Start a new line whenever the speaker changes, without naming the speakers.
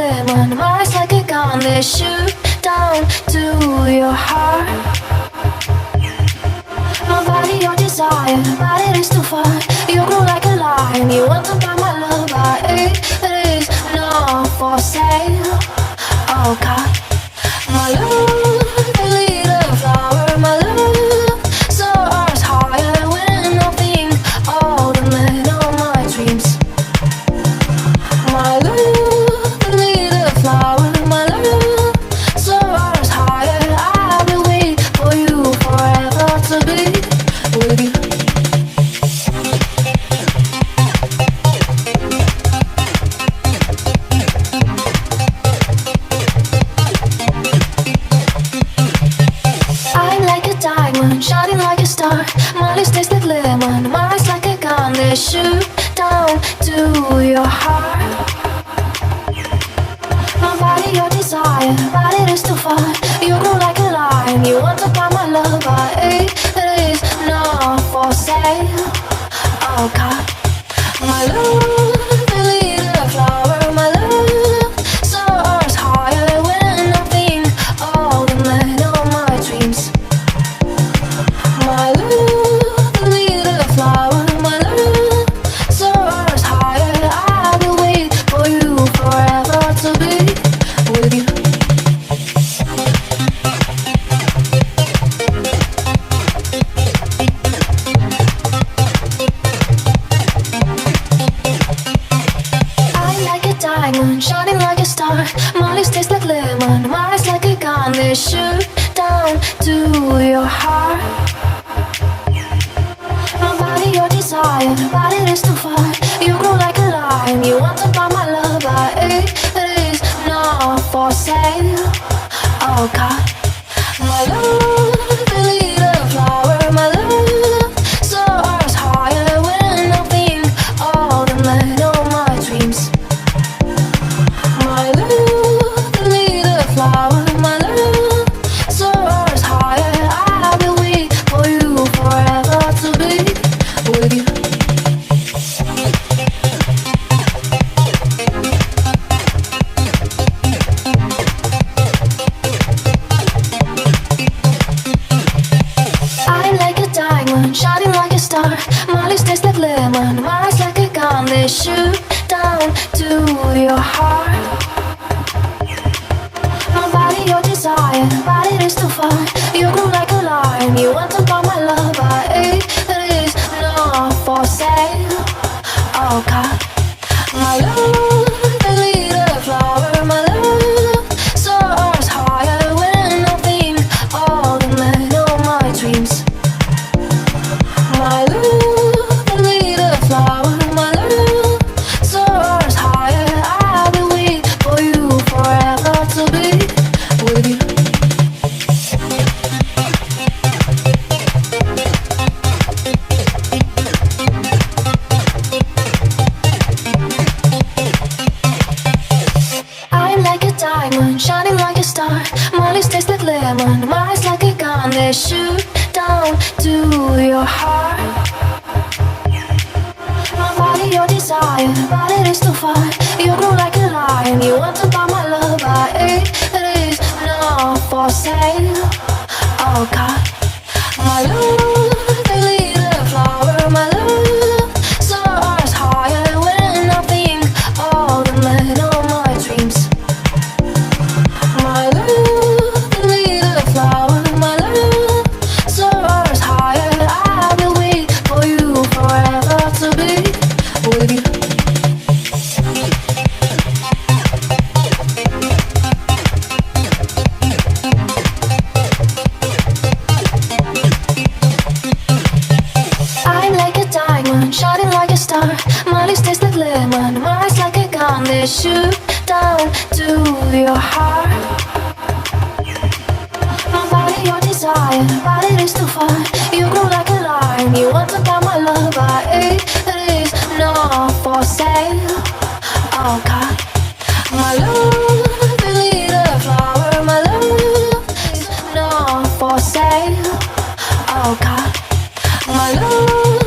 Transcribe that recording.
lemon. My eyes like a gun, they shoot down to your heart. My body, your desire, but it is too far. You grow like a lion, you want to buy my love, but it is not for sale. Oh God, my love, the little flower, my love, soars higher when I think all the men of my dreams. My love, the little flower, my love, soars higher. I will wait for you forever to be with you. I'm like a diamond, shining like a star. My lips taste like lemon, my eyes like a gun, they shoot down to your heart. My body, your desire, but it is too far. You grow like a lion, you want to buy my love, but it is not for sale. Oh God, my love, the little flower, my love, soars higher when I think all the men of my dreams. My love, the little flower, my love, soars higher. I will wait for you forever to be with you. I'm like a diamond, shining like a star. My lips taste like lemon, my eyes like a gun, they shoot down to your heart. My body, your desire, but it is too far. You grow like a lion, you want to buy my love, but it is not for sale. Oh God, my love, the little flower, my love, soars higher when I think all the men of my dreams. My love, the little flower, my love, soars higher. I will wait for you forever to be with you. I'm like a diamond, shining like a star. My lips taste like lemon, my eyes like a gun, they shoot down to your heart. My body, your desire, but it is too far. You grow like a lion, you want to buy my love, but it is not for sale. Oh God, my love, the little flower, my love, soars higher when I think all the men of my dreams. My love, the little flower, my love, soars higher. I will wait for you forever to be with you. I'm like a diamond, shining like a star. My lips taste like lemon, my eyes like a gun, they shoot down to your heart. My body, your desire, but it is too far. You grow like a lion, you want to buy my love, but it is not for sale. Oh God, my love, the little flower, my love, soars higher when I think all the men of my dreams. My love, the little flower, my love, soars higher. I will wait for you forever to be with you. I'm like a diamond, shining like a star. My lips taste like lemon, my eyes like a gun, they shoot down to your heart. My body, your desire, but it is too far. You grow like a lion, you want to buy my love, but it is not for sale. Oh God, my love, the little flower, my love, is not for sale. Oh God, my love.